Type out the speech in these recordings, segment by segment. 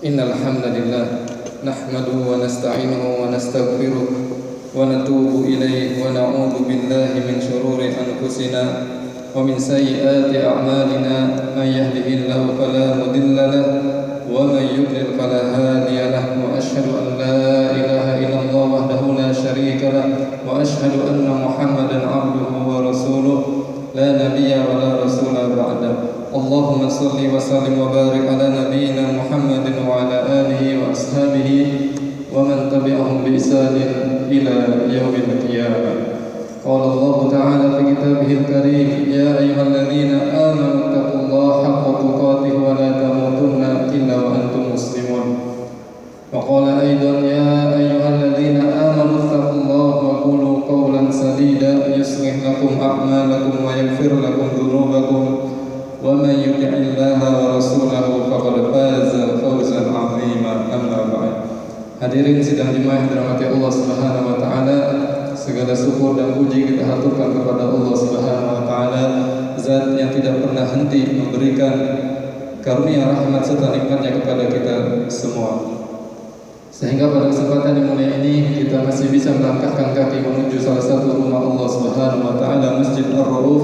Innal hamdalillah nahmaduhu wa nasta'inuhu wa nastaghfiruh wa natubu ilayhi wa na'udzu billahi min shururi anfusina wa min sayyiati a'malina may yahdihillahu fala mudilla lahu wa may yudlil fala hadiya lahu wa asyhadu an la ilaha illallah wahdahu la syarika lahu wa asyhadu anna Muhammadan 'abduhu wa rasuluh la nabiyya wa la rasula ba'da. Allahumma salli wa sallim wa barik ala nabiyyina Muhammadin wa ala alihi wa ashabihi wa man tabi'ahum bi ihsanin ila yaumil qiyamah. Qala Allah ta'ala fi kitabihil karim, ya ayyuhalladzina amanu taqullaha haqqa tuqatih wa la tamutunna illa wa antum muslimun. Wa qala aidan, ya ayyuhalladzina amanu taqullaha wa qulu qawlan sadida yuslih lakum a'malakum wa yaghfir lakum dhunubakum. Wa man yuti'illaha wa rasulahu faqad faza fawzan 'azima. Amma ba'd. Hadirin sidang jemaah yang dirahmati Allah Subhanahu wa taala, segala syukur dan puji kita haturkan kepada Allah Subhanahu wa taala, zat yang tidak pernah henti memberikan karunia rahmat serta nikmatnya kepada kita semua. Sehingga pada kesempatan yang mulia ini kita masih bisa melangkahkan kaki menuju salah satu rumah Allah Subhanahu wa taala, Masjid Ar-Rauf,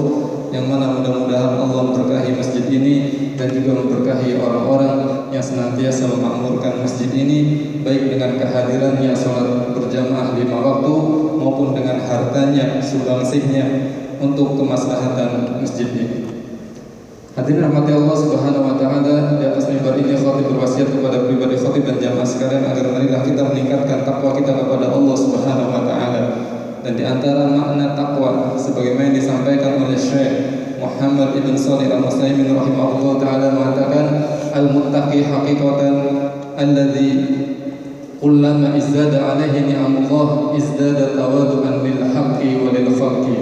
yang mana mudah-mudahan Allah memberkahi masjid ini dan juga memberkahi orang-orang yang senantiasa memakmurkan masjid ini, baik dengan kehadirannya sholat berjamaah 5 waktu maupun dengan hartanya, sumbangsihnya untuk kemaslahatan masjid ini. Hadirin rahmati Allah Subhanahu wa taala, di atas mimbar ini khatib berwasiat kepada pribadi khatib dan jamaah sekalian agar marilah kita meningkatkan takwa kita kepada Allah Subhanahu wa taala. Dan di antara makna takwa sebagaimana disampaikan oleh Syekh Muhammad ibn Shalih al-Utsaimin rahimahullah taala mengatakan, al-muttaqi haqiqatan alladzi kullama izdada alaihi ni'amullah izdada tawadu'an lil haqqi wa lil khalqi.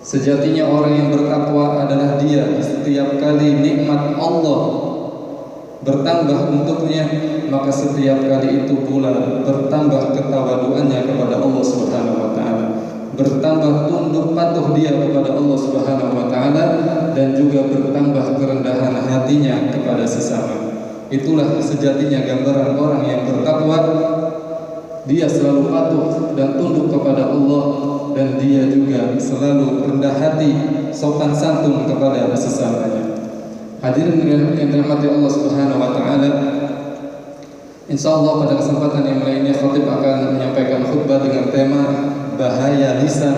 Sejatinya orang yang bertakwa adalah dia setiap kali nikmat Allah bertambah untuknya, maka setiap kali itu pula bertambah ketawaduannya kepada Allah Subhanahu wa taala, bertambah tunduk patuh dia kepada Allah Subhanahu wa taala, dan juga bertambah kerendahan hatinya kepada sesama. Itulah sejatinya gambaran orang yang bertakwa. Dia selalu patuh dan tunduk kepada Allah, dan dia juga selalu rendah hati, sopan santun kepada sesamanya. Hadirin yang dirahmati Allah Subhanahu wa taala, insyaallah pada kesempatan yang lainnya khatib akan menyampaikan khutbah dengan tema bahaya lisan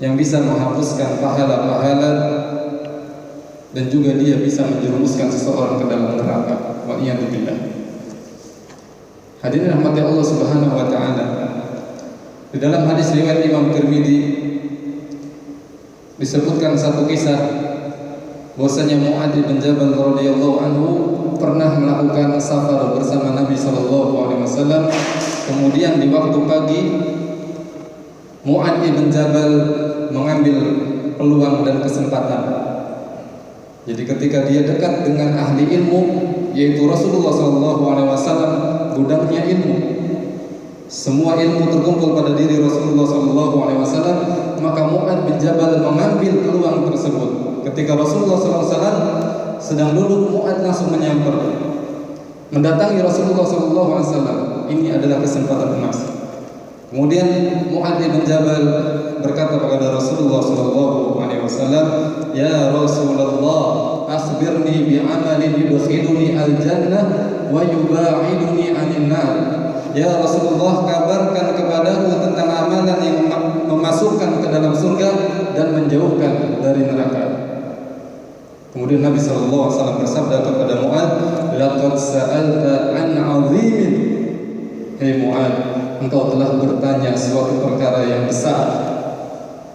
yang bisa menghapuskan pahala-pahala dan juga dia bisa menjerumuskan seseorang ke dalam neraka. Wa iyyazubillah. Hadirin rahmati Allah Subhanahu wa taala, di dalam hadis riwayat Imam Tirmidzi disebutkan satu kisah bahwasanya Mu'adz bin Jabal radhiyallahu anhu pernah melakukan safar bersama Nabi sallallahu alaihi wasallam. Kemudian di waktu pagi Mu'adz bin Jabal mengambil peluang dan kesempatan. Jadi ketika dia dekat dengan ahli ilmu, yaitu Rasulullah sallallahu alaihi wasallam, gudangnya ilmu, semua ilmu terkumpul pada diri Rasulullah sallallahu alaihi wasallam, maka Mu'adz bin Jabal mengambil peluang tersebut. Ketika Rasulullah SAW sedang duduk, Mu'adz langsung menyamper, mendatangi Rasulullah SAW. Ini adalah kesempatan emas. Kemudian Mu'adz bin Jabal berkata kepada Rasulullah SAW, ya Rasulullah, akhbirni bi'amalin yudkhiluni al-jannah wa yuba'iduni 'anil nar. Ya Rasulullah, kabarkan kepadaku tentang amalan yang memasukkan ke dalam surga dan menjauhkan dari neraka. Kemudian Nabi SAW bersabda kepada Mu'adz, laqad sa'alta an 'azimin. Hei Mu'adz, engkau telah bertanya suatu perkara yang besar.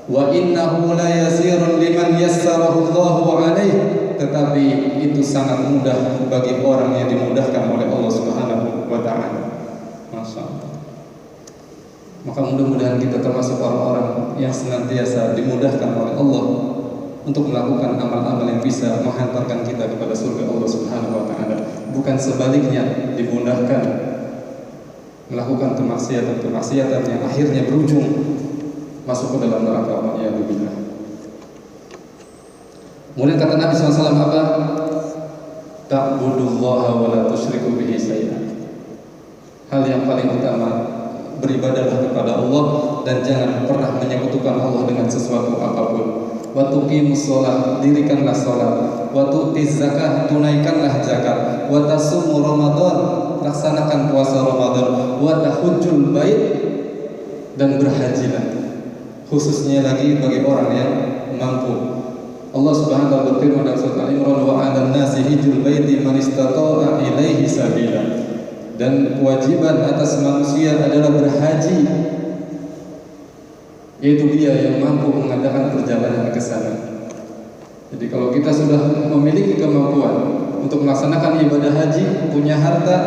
Wa innahu la yasirun liman yassarahu Allahu 'alaihi. Tetapi itu sangat mudah bagi orang yang dimudahkan oleh Allah Subhanahu wa taala. Masyaallah. Maka mudah-mudahan kita termasuk orang-orang yang senantiasa dimudahkan oleh Allah untuk melakukan amal-amal yang bisa menghantarkan kita kepada surga Allah Subhanahu wa taala, bukan sebaliknya dimudahkan melakukan kemaksiatan yang akhirnya berujung masuk ke dalam neraka. Wa iyyazubillah. Kemudian kata Nabi SAW apa? ta'budullaha wa la tusyriku bihi syai'an. Hal yang paling utama, beribadahlah kepada Allah dan jangan pernah menyekutukan Allah dengan sesuatu apapun. Wa tuqimus shalah, dirikanlah salat. Wa tu'tiz zakah, tunaikanlah zakat. Wa tasumu ramadan, laksanakan puasa Ramadan. Wa tahujjul bait, dan berhajilah. Khususnya lagi bagi orang yang mampu. Allah Subhanahu wa taala berfirman dalam surat Al-Imran, wa 'alan nasi hijjul baiti man istata'a ilaihi sabila. Dan kewajiban atas manusia adalah berhaji, yaitu dia yang mampu mengadakan perjalanan ke sana. Jadi kalau kita sudah memiliki kemampuan untuk melaksanakan ibadah haji, punya harta,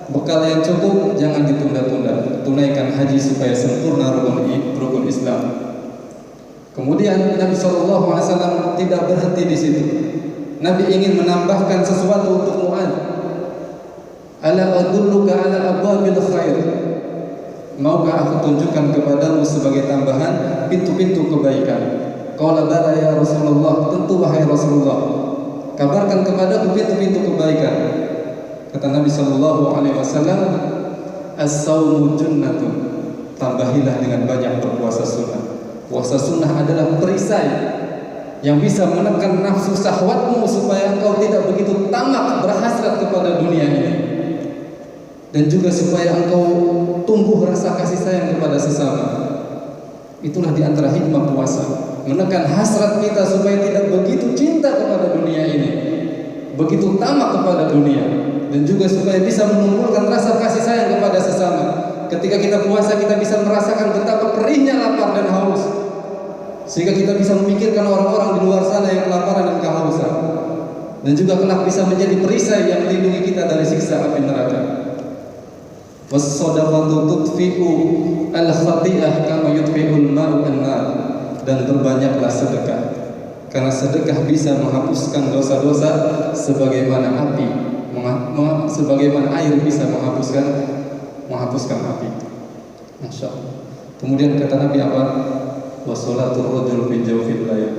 bekal yang cukup, jangan ditunda-tunda. Tunaikan haji supaya sempurna rukun Islam. Kemudian Nabi SAW tidak berhenti di situ. Nabi ingin menambahkan sesuatu untuk Mu'adz. Ala adulluka ala abwabil khair. Maukah aku tunjukkan kepadamu sebagai tambahan pintu-pintu kebaikan? Qala bala ya Rasulullah, tentu wahai Rasulullah. Kabarkan kepadaku pintu-pintu kebaikan. Kata Nabi SAW, as-sawmu junnatun. Tambahilah dengan banyak berpuasa sunnah. Puasa sunnah adalah perisai yang bisa menekan nafsu syahwatmu supaya engkau tidak begitu tamak berhasrat kepada dunia ini, dan juga supaya engkau tumbuh rasa kasih sayang kepada sesama. Itulah di antara hikmah puasa, menekan hasrat kita supaya tidak begitu cinta kepada dunia ini, begitu tamak kepada dunia, dan juga supaya bisa menumbuhkan rasa kasih sayang kepada sesama. Ketika kita puasa, kita bisa merasakan betapa perihnya lapar dan haus, sehingga kita bisa memikirkan orang-orang di luar sana yang kelaparan dan kehausan, dan juga kelak bisa menjadi perisai yang melindungi kita dari siksa api neraka. Was-shadaqatu tudfi'u al-khati'ah kama yudfi'ul ma'u an-nar. Dan berbanyaklah sedekah, karena sedekah bisa menghapuskan dosa-dosa sebagaimana api, sebagaimana air bisa menghapuskan api. Masya Allah. Kemudian kata Nabi apa? Wa sholatul rajul fi jawfil lail.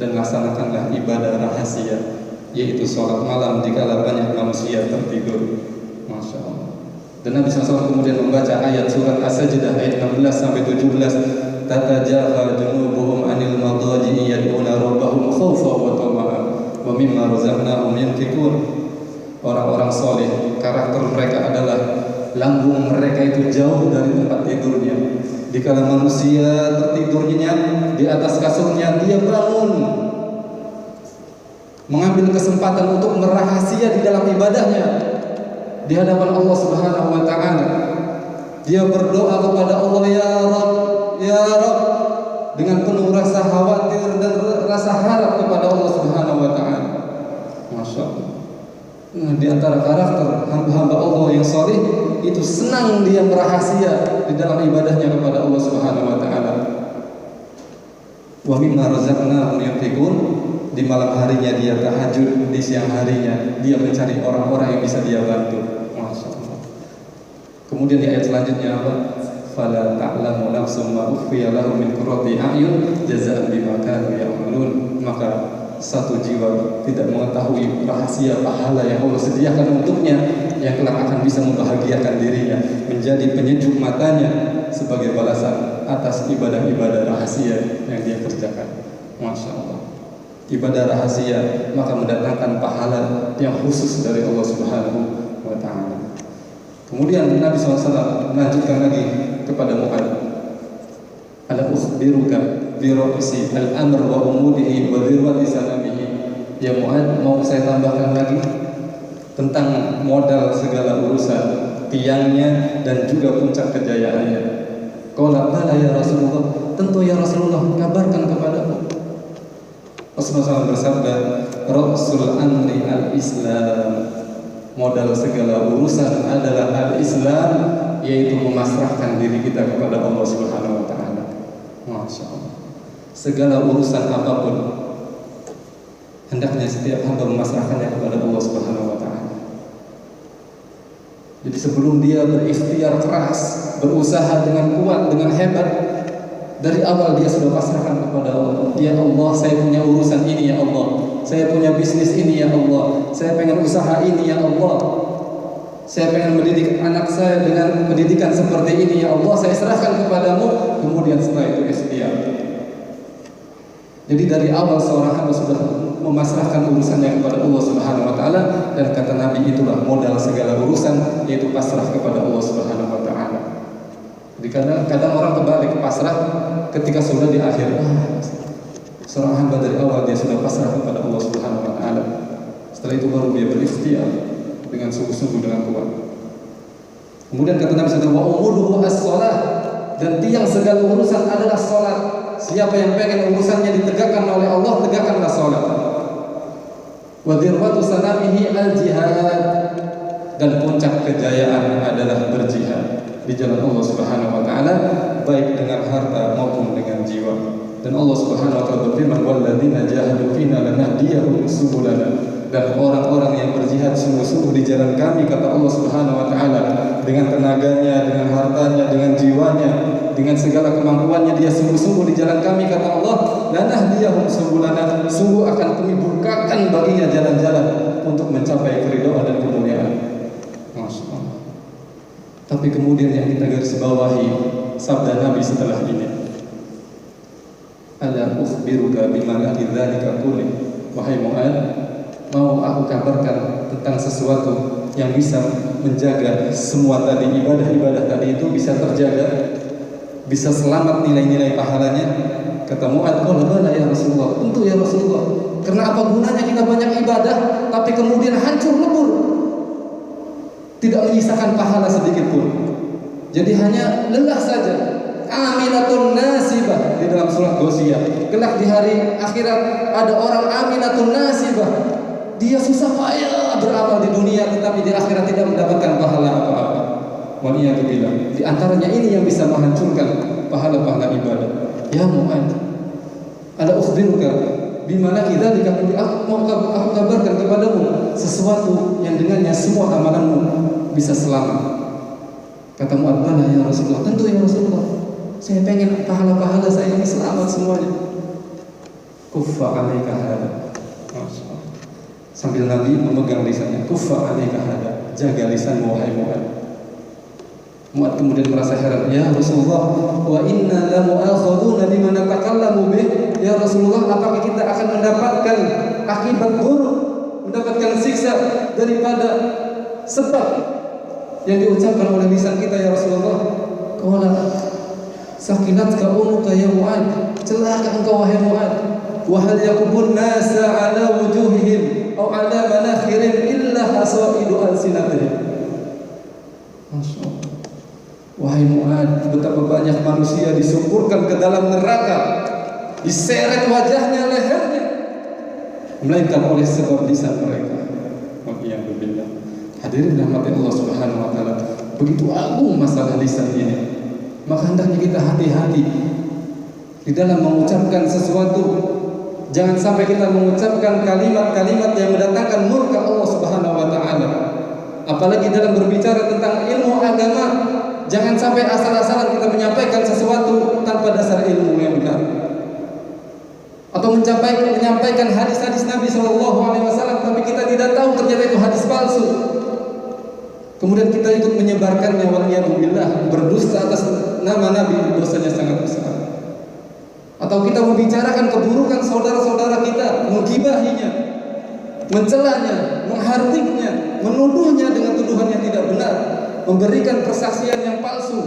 Dan laksanakanlah ibadah rahasia, yaitu sholat malam dikala banyak manusia tertidur. Masya Allah. Dan Nabi SAW kemudian membaca ayat surat As-Sajdah ayat 16 sampai 17. Tatajaha junubuhum anil madaji'i yad'una rabbahum khawfa wa tama'an wa mimma razaqnahum yunfiqun. Orang-orang soleh, karakter mereka adalah lambung mereka itu jauh dari tempat tidurnya. Dikala manusia tertidur nyenyak di atas kasurnya, dia bangun, mengambil kesempatan untuk merahasia di dalam ibadahnya di hadapan Allah Subhanahu wa taala. Dia berdoa kepada Allah, ya Rabb, ya Rabb, dengan penuh rasa khawatir dan rasa harap kepada Allah Subhanahu wa taala. Masya Allah. Di antara karakter hamba-hamba Allah yang saleh itu senang dia merahasia di dalam ibadahnya kepada Allah Subhanahu wa taala. Wa mimma razaqnahum yunfiqun. Di malam harinya dia tahajud, di siang harinya dia mencari orang-orang yang bisa dia bantu. Masya Allah. Kemudian di ayat selanjutnya apa? Fala ta'lamu nafsum ma ukhfiya lahum min qurrati a'yun jazaa'an bima kanu ya'malun. Maka satu jiwa tidak mengetahui rahasia pahala yang Allah sediakan untuknya, yang kelak akan bisa membahagiakan dirinya, menjadi penyejuk matanya sebagai balasan atas ibadah-ibadah rahasia yang dia kerjakan. Masya Allah. Ibadah rahasia maka mendatangkan pahala yang khusus dari Allah Subhanahu wa ta'ala. Kemudian Nabi SAW melanjutkan lagi kepada Mu'adz, ala ukhbiruka bi ra'si al-amr wa umudihi wa dhirwati sanamihi. Ya Mu'adz, mau saya tambahkan lagi tentang modal segala urusan, tiangnya dan juga puncak kejayaannya. Qala bala ya Rasulullah, tentu ya Rasulullah, kabarkan kepadaku. Rasulullah SAW bersabda, Rasul amri al-Islam. Modal segala urusan adalah al-Islam, yaitu memasrahkan diri kita kepada Allah Subhanahu wa ta'ala. Masya Allah. Segala urusan apapun hendaknya setiap hamba memasrahkannya kepada Allah Subhanahu wa ta'ala. Jadi sebelum dia berikhtiar keras, berusaha dengan kuat, dengan hebat, dari awal dia sudah pasrahkan kepada Allah. Ya Allah, saya punya urusan ini ya Allah. Saya punya bisnis ini ya Allah. Saya pengen usaha ini ya Allah. Saya pengen mendidik anak saya dengan pendidikan seperti ini ya Allah. Saya serahkan kepadamu. Kemudian setelah itu ikhtiar. Jadi dari awal seorang hamba sudah memasrahkan urusannya kepada Allah Subhanahu wa taala, dan kata Nabi itulah modal segala urusan, yaitu pasrah kepada Allah Subhanahu wa taala. Jadi kadang orang kebalik, pasrah ketika sudah di akhir. Seorang hamba dari awal dia sudah pasrah kepada Allah Subhanahu wa taala. Setelah itu baru dia berikhtiar dengan sungguh-sungguh, dengan kuat. Kemudian kata Nabi sallallahu alaihi wasallam, wa as-shalah, dan tiang segala urusan adalah salat. Siapa yang pengen urusannya ditegakkan oleh Allah, tegakkanlah salat. Wa dirwatu sanamihi al-jihad, dan puncak kejayaan adalah berjihad di jalan Allah Subhanahu wa taala, baik dengan harta maupun dengan jiwa. Dan Allah Subhanahu wa taala berfirman, walladzina jahadu fina lanahdiyahum subulana, dan orang-orang yang berjihad sungguh-sungguh di jalan kami, kata Allah Subhanahu wa taala, dengan tenaganya, dengan hartanya, dengan jiwanya, dengan segala kemampuannya, dia sungguh-sungguh di jalan kami, kata Allah, lanahdiyahum subulana, sungguh akan kami bukakan baginya jalan-jalan untuk mencapai keridhaan dan kemuliaan. Masya Allah. Tapi kemudian yang kita garis bawahi sabda Nabi setelah ini, ala ukhbiruka bima la dzalika kulli, wahai Mu'ad, mau aku kabarkan tentang sesuatu yang bisa menjaga semua tadi ibadah-ibadah tadi itu bisa terjaga, bisa selamat nilai-nilai pahalanya. Kata Mu'ad, qala bala ya Rasulullah, tentu ya Rasulullah. Karena apa gunanya kita banyak ibadah tapi kemudian hancur lebur, tidak menyisakan pahala sedikit pun. Jadi hanya lelah saja. Amilatun nasibah di dalam surat Ghosiyah. Kelak di hari akhirat ada orang amilatun nasibah. Dia susah payah beramal di dunia, tetapi di akhirat tidak mendapatkan pahala apa-apa. Waliyadzubillah. Di antaranya ini yang bisa menghancurkan pahala-pahala ibadah. Ya Mu'ad, ala ukhbiruka bima la dzalika, aku kabarkan kepadamu sesuatu yang dengannya semua amalanmu bisa selamat. Kata Mu'ad, bala ya Rasulullah, tentu ya Rasulullah. Saya pengen pahala-pahala saya ini selamat semuanya. Kuffa 'alaika hada. Sambil Nabi memegang lisannya, kuffa 'alaika hada, jaga lisanmu wahai Mu'ad. Mu'ad kemudian merasa heran, ya Rasulullah, wa inna la mu'akhaduna bima natakallamu bih. Ya Rasulullah, apakah kita akan mendapatkan akibat buruk, mendapatkan siksa daripada sebab yang diucapkan oleh lisan kita ya Rasulullah? Qala sakinatka umuka ya Mu'ad, celaka engkau wahai Mu'ad. Wa hal yakubun nasa ala wujuhihim aw ala manakhirihim illa hasaidu alsinatihim. Masya Allah. Wahai Mu'ad, betapa banyak manusia disungkurkan ke dalam neraka, diseret wajahnya, lehernya, melainkan oleh sebab lisan mereka. Waliyadzubillah. Hadirin rahmati Allah Subhanahu wa taala, begitu agung masalah lisan ini. Maka hendaknya kita hati-hati di dalam mengucapkan sesuatu. Jangan sampai kita mengucapkan kalimat-kalimat yang mendatangkan murka Allah Subhanahu wa taala. Apalagi dalam berbicara tentang ilmu agama, jangan sampai asal-asalan kita menyampaikan sesuatu tanpa dasar ilmu yang benar, atau menyampaikan hadis-hadis Nabi SAW, tapi kita tidak tahu ternyata itu hadis palsu. Kemudian kita ikut menyebarkannya, waliyadzubillah, berdusta atas nama Nabi, dosanya sangat besar. Atau kita membicarakan keburukan saudara-saudara kita, menggibahinya, mencelanya, menghardiknya, menuduhnya dengan tuduhan yang tidak benar, memberikan persaksian yang palsu.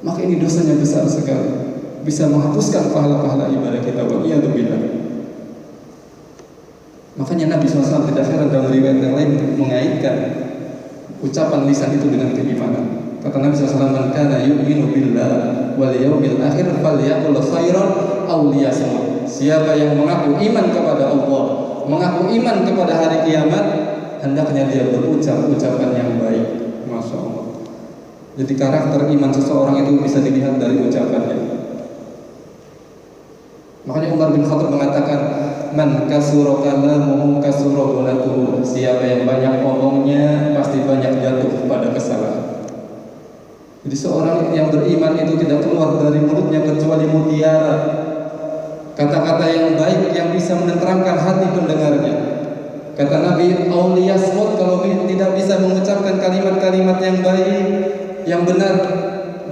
Maka ini dosanya besar sekali, bisa menghapuskan pahala-pahala ibadah kita. Waliyadzubillah. Makanya Nabi SAW tidak heran dalam riwayat yang lain mengaitkan ucapan lisan itu dengan keimanan. Kata Nabi SAW, man kana yu'minu billah wal yawmil akhir falyaqul khairan aw liyasmut. Siapa yang mengaku iman kepada Allah, mengaku iman kepada hari kiamat, hendaknya dia berucap ucapan yang baik. Masya Allah. Jadi karakter iman seseorang itu bisa dilihat dari ucapannya. Makanya Umar bin Khattab mengatakan, man kasura kalamuhu kasura ghalatuhu. Siapa yang banyak ngomongnya pasti banyak jatuh pada kesalahan. Jadi seorang yang beriman itu tidak keluar dari mulutnya kecuali mutiara. kata-kata yang baik yang bisa menenteramkan hati pendengarnya. Kata Nabi, auliyasmut, kalau tidak bisa mengucapkan kalimat-kalimat yang baik, yang benar,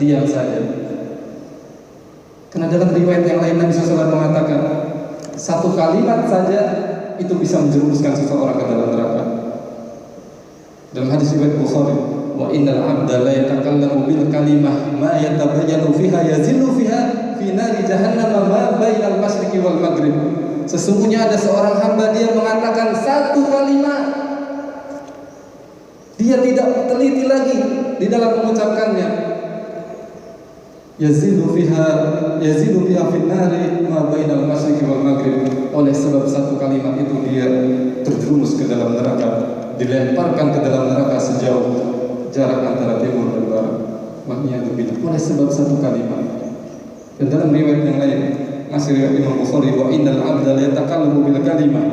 diam saja. Karena dalam riwayat yang lain Nabi SAW mengatakan, satu kalimat saja itu bisa menjerumuskan seseorang ke dalam neraka. Dalam hadis riwayat Bukhari, wa innal 'abda la yatakallamu bil kalimah ma yatabayyanu fiha yazillu fiha fi nari jahannam ma bainal masyriqi wal maghrib. Sesungguhnya ada seorang hamba, dia mengatakan satu kalimat, dia tidak teliti lagi di dalam mengucapkannya. Yazidu fiha fin nari ma bainal masyriqi wal maghrib. Oleh sebab satu kalimat itu dia terjerumus ke dalam neraka, dilemparkan ke dalam neraka sejauh jarak antara timur dan barat. Maknanya begitu. Oleh sebab satu kalimat. Dan dalam riwayat yang lain, masih riwayat Imam Bukhari, wa innal 'abda la yatakallamu bil kalimah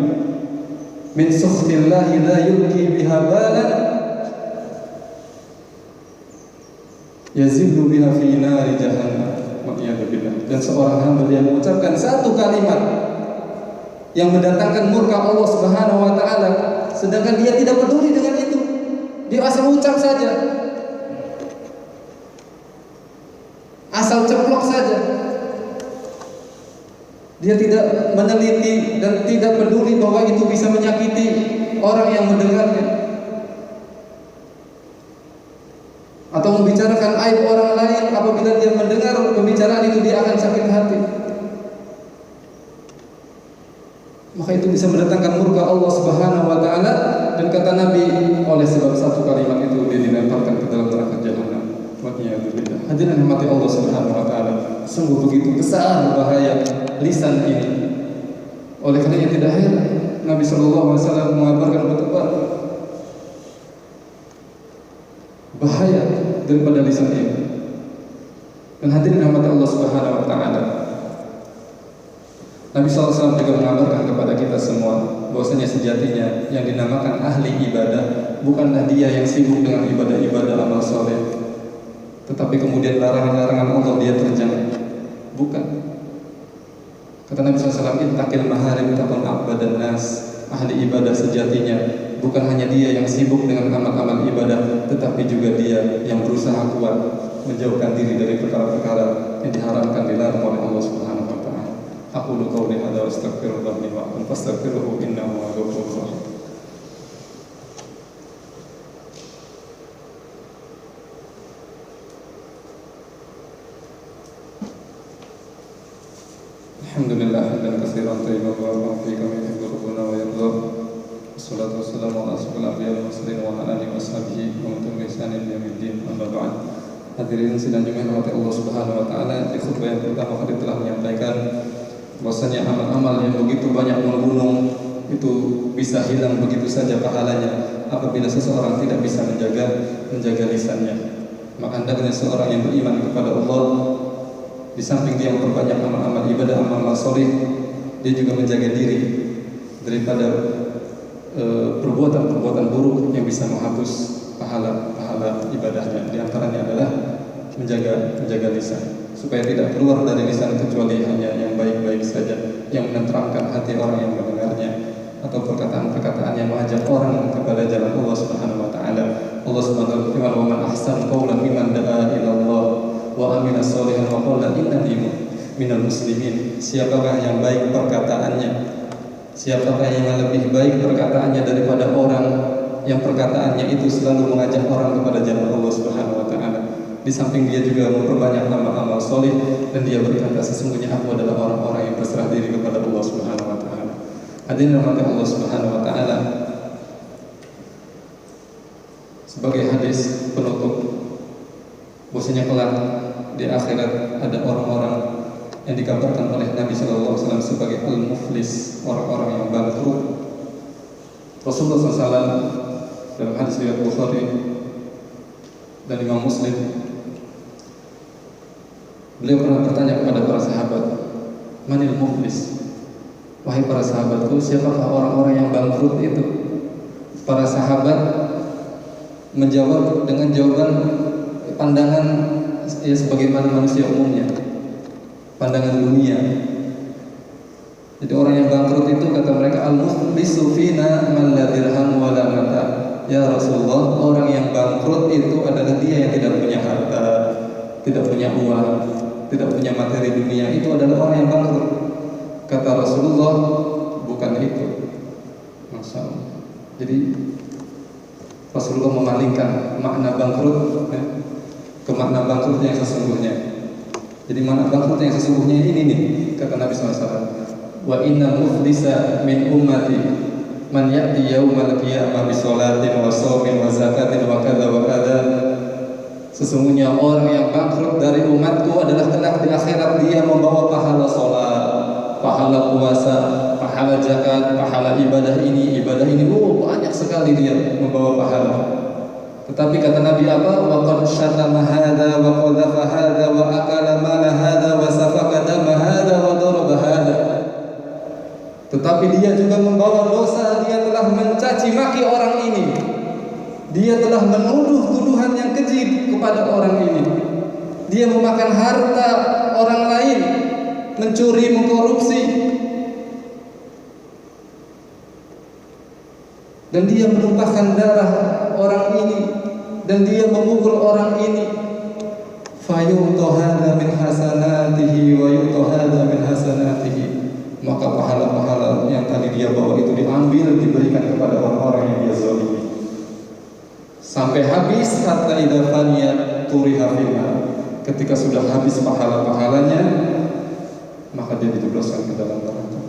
min sukhtillahi la yulqi biha balan yazillu biha fi nari jahannam. Maknanya begitu. Dan seorang hamba yang mengucapkan satu kalimat yang mendatangkan murka Allah Subhanahu wa taala, sedangkan dia tidak peduli dengan itu. Dia asal ucap saja, asal ceplok saja. Dia tidak meneliti dan tidak peduli bahwa itu bisa menyakiti orang yang mendengarnya, atau membicarakan aib orang lain. Apabila dia mendengar pembicaraan itu, dia akan sakit hati. Maka itu bisa mendatangkan murka Allah Subhanahu wa taala. Dan kata Nabi, oleh sebab satu kalimat itu dia dilemparkan ke dalam neraka jahanam. Maknanya berbeda. Hadirin rahmati Allah Subhanahu wa taala, sungguh begitu besar bahaya lisan ini. Oleh karena tidak heran Nabi sallallahu alaihi wasallam mengabarkan betapa bahaya daripada lisan ini. Dan hadirin rahmati Allah Subhanahu wa taala, Nabi SAW juga mengabarkan kepada kita semua bahwasanya sejatinya yang dinamakan ahli ibadah bukanlah dia yang sibuk dengan ibadah-ibadah amal soleh, tetapi kemudian larangan-larangan Allah dia terjang. Bukan. Kata Nabi SAW, ittaqil maharim takun abbadan nas. Ahli ibadah sejatinya bukan hanya dia yang sibuk dengan amal-amal ibadah, tetapi juga dia yang berusaha kuat menjauhkan diri dari perkara-perkara yang diharamkan, dilarang oleh Allah Subhanahu wa taala. Aqulu qawli hadza wa astaghfirullah li wa lakum fastaghfiruhu innahu huwal ghafurur rahim. Alhamdulillah dan katsiran thayyiban barakallahu fiikum yuhibbuna wa yarda. Wassalatu wassalamu ala asyrofil anbiya'i wal mursalin wa ala alihi washabihi wa man tabi'ahum bi ihsanin ila yaumil amma ba'd. Hadirin sidang Jumat rahmati Allah Subhanahu wa taala, di khutbah yang pertama kali telah menyampaikan bahwasanya amal-amal yang begitu banyak menggunung itu bisa hilang begitu saja pahalanya apabila seseorang tidak bisa menjaga lisannya. Maka hendaknya seorang yang beriman kepada Allah, di samping dia memperbanyak amal-amal ibadah, amal-amal soleh, dia juga menjaga diri daripada perbuatan-perbuatan buruk yang bisa menghapus pahala ibadahnya. Di antaranya adalah menjaga lisan, supaya tidak keluar dari lisan kecuali hanya yang baik-baik saja, yang menenteramkan hati orang yang mendengarnya, atau perkataan-perkataan yang mengajak orang kepada jalan Allah Subhanahu wa taala. Allah Subhanahu wa taala, "Wa man ahsanu qawlan mimman da'a ila Allah wa amila sholihan wa qala innani minal muslimin." Siapakah yang baik perkataannya? Siapakah yang lebih baik perkataannya daripada orang yang perkataannya itu selalu mengajak orang kepada jalan Allah Subhanahu wa taala? Di samping dia juga memperbanyak amal-amal soleh, dan dia berkata, sesungguhnya aku adalah orang-orang yang berserah diri kepada Allah Subhanahu wa taala. Hadirin rahmati Allah Subhanahu wa taala, sebagai hadis penutup, bahwasanya kelak di akhirat ada orang-orang yang dikabarkan oleh Nabi sallallahu alaihi wasallam sebagai al-muflis, orang-orang yang bangkrut. Rasulullah SAW dalam hadis riwayat Bukhari dan Imam Muslim, beliau pernah bertanya kepada para sahabat, manil muflis? Wahai para sahabatku, siapakah orang-orang yang bangkrut itu? Para sahabat menjawab dengan jawaban pandangan ya sebagaimana manusia umumnya, pandangan dunia. Jadi orang yang bangkrut itu kata mereka al-muflisu fina man la dirham wa la mata. Ya Rasulullah, orang yang bangkrut itu adalah dia yang tidak punya harta, tidak punya uang, tidak punya materi dunia. Itu adalah orang yang bangkrut. Kata Rasulullah, bukan itu. Masya Allah. Jadi Rasulullah memalingkan makna bangkrut ke makna bangkrut yang sesungguhnya. Jadi makna bangkrut yang sesungguhnya ini nih, kata Nabi SAW. Wa inna muflisa min ummati man ya'ti yaumal qiyamah bi sholatin wa shaumin wa zakatin wa kadza wa kadza. Sesungguhnya orang yang bangkrut dari umatku adalah kelak di akhirat dia membawa pahala salat, pahala puasa, pahala zakat, pahala ibadah ini, banyak sekali dia membawa pahala. Tetapi kata Nabi apa? Wa qad syatama hadza wa qadhafa hadza wa akala mala hadza wa safaka dama hadza wa daraba hadza. Tetapi dia juga membawa dosa, dia telah mencaci maki orang ini. Dia telah menuduh tuduhan yang keji kepada orang ini. Dia memakan harta orang lain, mencuri, mengkorupsi. Dan dia menumpahkan darah orang ini, dan dia memukul orang ini. Fayu'ta hadza min hasanatihi wa yu'ta hadza min hasanatihi. Maka pahala-pahala yang tadi dia bawa itu diambil, diberikan kepada orang-orang yang dia zalimi. Sampai habis hatta idza faniyat turiha finnar. Ketika sudah habis pahala-pahalanya, maka dia dijebloskan ke dalam neraka.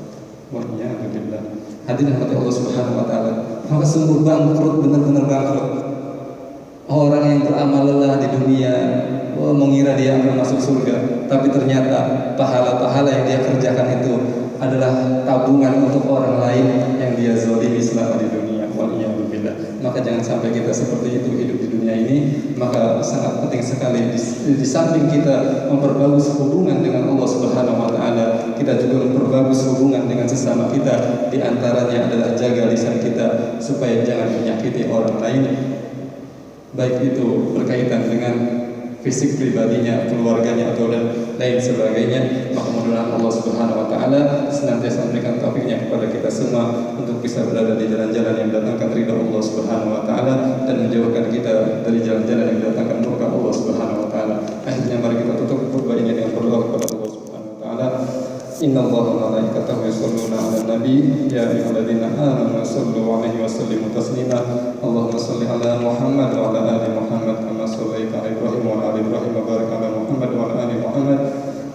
Waliyadzubillah. Hadirin hati Allah Subhanahu wa taala. Maka sungguh bangkrut, benar-benar bangkrut. Orang yang beramal lelah di dunia, mengira dia akan masuk surga, tapi ternyata pahala-pahala yang dia kerjakan itu adalah tabungan untuk orang lain yang dia zalimi selama di dunia. Waliyadzubillah. Maka jangan sampai kita seperti itu hidup di dunia ini. Maka sangat penting sekali di samping kita memperbagus hubungan dengan Allah Subhanahu wa taala, kita juga memperbagus hubungan dengan sesama kita. Di antaranya adalah jaga lisan kita supaya jangan menyakiti orang lain, baik itu berkaitan dengan fisik pribadinya, keluarganya atau dan lain sebagainya. Maka mudah-mudahan Allah Subhanahu wa taala senantiasa memberikan taufiknya kepada kita semua untuk bisa berada di jalan-jalan yang mendatangkan ridha Allah Subhanahu wa taala dan menjauhkan kita dari jalan-jalan yang mendatangkan murka Allah Subhanahu wa taala. Akhirnya mari kita tutup khutbah ini dengan berdoa kepada Allah Subhanahu wa taala. Innallaha wa malaikatahu yusholluna 'alan nabi ya ayyuhalladzina amanu shallu 'alaihi wa sallimu taslima. Allahumma shalli 'ala Muhammad wa 'ala ali Muhammad kama shallaita 'ala Ibrahim wa 'ala ali Ibrahim wa barik 'ala Muhammad wa 'ala ali Muhammad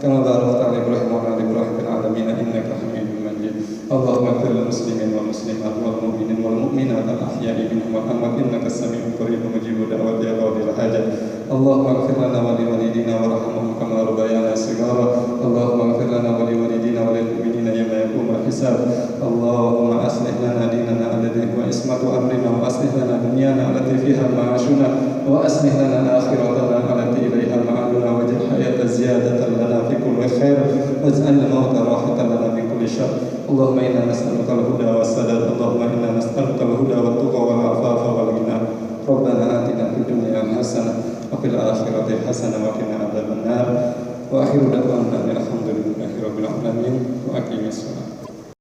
kama barakta 'ala Ibrahim wa 'ala ali Ibrahim fil 'alamin innaka Hamidum Majid. Allahumma ighfir lil muslimin wal muslimat wal mu'minin wal mu'minat al ahya'i minhum wal amwat innaka sami'un qaribun mujibud da'wati ya qadil hajat. Allahumma ighfir lana wa li walidina warhamhum kama rabbayana shighara. Allahumma ighfir lana wa li walidina wa lil mu'minina yawma yaqumul hisab. Allahumma aslih lana dinana alladhi huwa ismatu amrina wa aslih lana dunyana allati fiha ma'ashuna wa aslih lana akhiratana allati ilayha ma'aduna waj'al hayata ziyadatan lana fi kulli khair waj'al mauta rahatan lana min kulli syarr. Allahumma inna nas'aluka al-huda was-sadad. Allahumma inna nas'aluka al-huda wat-tuqa wal-'afafa wal-ghina. Rabbana atina fid dunya hasanah wa fil akhirati hasanah wa qina adzabannar. Wa akhiru da'wana alhamdulillahi rabbil alamin wa aqimis shalah.